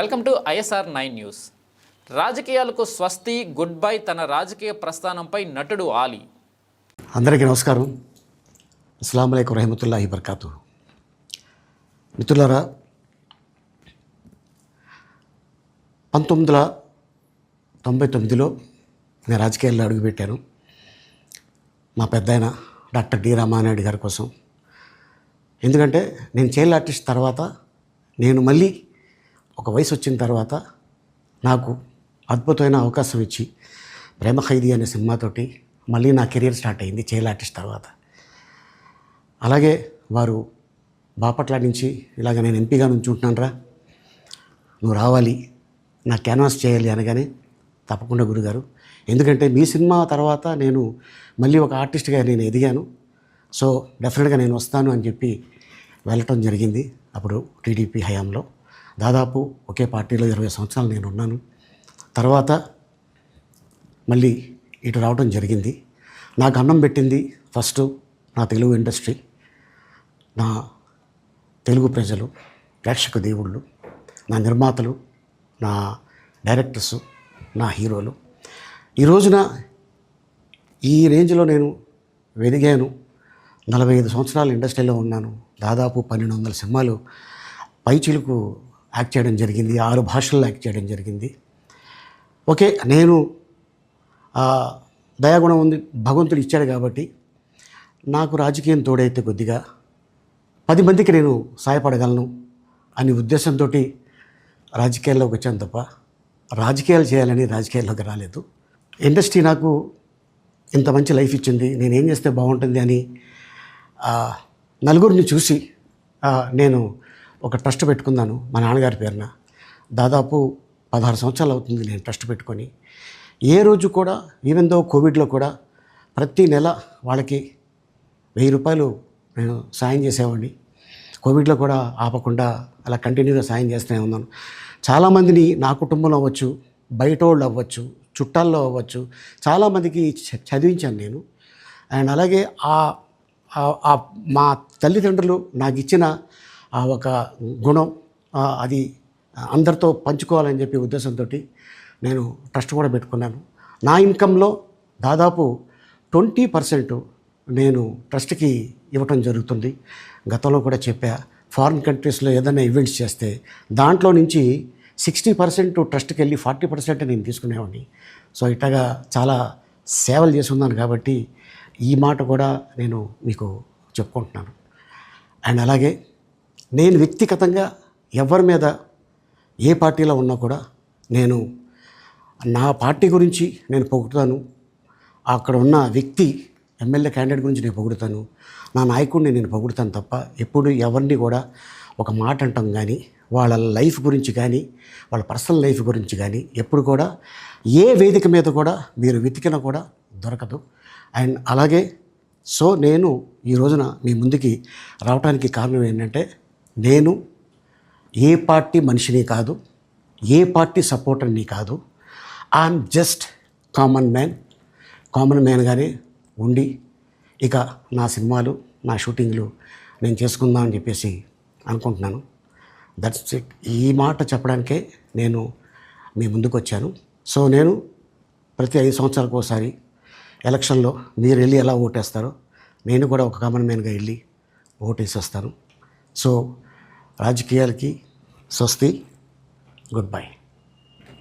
Welcome to ISR 9 news. రాజకీయాలకు స్వస్తి good bye తన రాజకీయ ప్రస్థానంపై నటుడు ఆలీ. అందరికీ నమస్కారం. అస్సలాము అలైకుం రహమతుల్లాహి బర్కాతు. మిత్రులారా, 1999లో నేను రాజకీయాల్లో అడుగుపెట్టాను. మా పెద్దాయన డాక్టర్ డి రామానాయుడు గారి కోసం. ఎందుకంటే నేను చైల్డ్ ఆర్టిస్ట్ తర్వాత నేను మళ్ళీ ఒక వయసు వచ్చిన తర్వాత నాకు అద్భుతమైన అవకాశం ఇచ్చి ప్రేమ ఖైదీ అనే సినిమాతోటి మళ్ళీ నా కెరీర్ స్టార్ట్ అయింది చైల్డ్ ఆర్టిస్ట్ తర్వాత. అలాగే వారు బాపట్ల నుంచి ఇలాగ నేను ఎంపీగా నుంచుంటున్నాను రా, నువ్వు రావాలి, నా క్యాన్వాస్ చేయాలి అనగానే తప్పకుండా గురుగారు, ఎందుకంటే మీ సినిమా తర్వాత నేను మళ్ళీ ఒక ఆర్టిస్ట్గా నేను ఎదిగాను, సో డెఫినెట్గా నేను వస్తాను అని చెప్పి వెళ్ళటం జరిగింది. అప్పుడు టీడీపీ హయాంలో దాదాపు ఒకే పార్టీలో 20 సంవత్సరాలు నేను ఉన్నాను. తర్వాత మళ్ళీ ఇటు రావడం జరిగింది. నాకు అన్నం పెట్టింది ఫస్ట్ నా తెలుగు ఇండస్ట్రీ, నా తెలుగు ప్రజలు, ప్రేక్షక దేవుళ్ళు, నా నిర్మాతలు, నా డైరెక్టర్సు, నా హీరోలు. ఈ రోజున ఈ రేంజ్లో నేను ఎదిగాను. 45 సంవత్సరాలు ఇండస్ట్రీలో ఉన్నాను. దాదాపు 1200 సినిమాలు పైచిలుకు యాక్ట్ చేయడం జరిగింది. 6 భాషల్లో యాక్ట్ చేయడం జరిగింది. ఓకే, నేను దయాగుణం ఉంది, భగవంతుడు ఇచ్చాడు కాబట్టి నాకు రాజకీయం తోడైతే కొద్దిగా 10 మందికి నేను సహాయపడగలను అనే ఉద్దేశంతో రాజకీయాల్లోకి వచ్చాను తప్ప రాజకీయాలు చేయాలని రాజకీయాల్లోకి రాలేదు. ఇండస్ట్రీ నాకు ఇంత మంచి లైఫ్ ఇచ్చింది, నేనేం చేస్తే బాగుంటుంది అని నలుగురిని చూసి నేను ఒక ట్రస్ట్ పెట్టుకున్నాను మా నాన్నగారి పేరున. దాదాపు 16 సంవత్సరాలు అవుతుంది నేను ట్రస్ట్ పెట్టుకొని. ఏ రోజు కూడా, ఈవెన్ దో కోవిడ్లో కూడా ప్రతి నెల వాళ్ళకి 1000 రూపాయలు నేను సాయం చేసేవాడిని. కోవిడ్లో కూడా ఆపకుండా అలా కంటిన్యూగా సాయం చేస్తూనే ఉన్నాను. చాలామందిని నా కుటుంబంలో అవ్వచ్చు, బయట వాళ్ళు అవ్వచ్చు, చుట్టాల్లో అవ్వచ్చు, చాలామందికి చదివించాను నేను. అండ్ అలాగే మా తల్లిదండ్రులు నాకు ఇచ్చిన ఒక గుణం అది అందరితో పంచుకోవాలని చెప్పి ఉద్దేశంతో నేను ట్రస్ట్ కూడా పెట్టుకున్నాను. నా ఇన్కంలో దాదాపు 20% నేను ట్రస్ట్కి ఇవ్వటం జరుగుతుంది. గతంలో కూడా చెప్పా, ఫారిన్ కంట్రీస్లో ఏదైనా ఈవెంట్స్ చేస్తే దాంట్లో నుంచి 60% ట్రస్ట్కి వెళ్ళి 40% నేను తీసుకునేవాడిని. సో ఇట్లాగా చాలా సేవలు చేసి ఉన్నాను కాబట్టి ఈ మాట కూడా నేను మీకు చెప్పుకుంటున్నాను. అండ్ అలాగే నేను వ్యక్తిగతంగా ఎవరి మీద ఏ పార్టీలో ఉన్నా కూడా నేను నా పార్టీ గురించి నేను పొగుడుతాను, అక్కడ ఉన్న వ్యక్తి ఎమ్మెల్యే క్యాండిడేట్ గురించి నేను పొగుడుతాను, నా నాయకుడిని నేను పొగుడుతాను తప్ప ఎప్పుడు ఎవరిని కూడా ఒక మాట అంటాం కానీ వాళ్ళ లైఫ్ గురించి కానీ వాళ్ళ పర్సనల్ లైఫ్ గురించి కానీ ఎప్పుడు కూడా ఏ వేదిక మీద కూడా మీరు వెతికినా కూడా దొరకదు. అండ్ అలాగే సో నేను ఈ రోజున మీ ముందుకి రావడానికి కారణం ఏంటంటే, నేను ఏ పార్టీ మనిషిని కాదు, ఏ పార్టీ సపోర్టర్ని కాదు, ఐఎమ్ జస్ట్ కామన్ మ్యాన్గానే ఉండి ఇక నా సినిమాలు, నా షూటింగ్లు నేను చేసుకుందాం అని చెప్పేసి అనుకుంటున్నాను. That's it. ఈ మాట చెప్పడానికే నేను మీ ముందుకు వచ్చాను. సో నేను ప్రతి 5 సంవత్సరాలకు ఒకసారి ఎలక్షన్లో మీరు వెళ్ళి ఎలా ఓటేస్తారో నేను కూడా ఒక కామన్ మ్యాన్గా వెళ్ళి ఓటేసి వస్తాను. సో రాజకీయాలకి స్వస్తి, గుడ్ బై,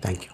థ్యాంక్ యూ.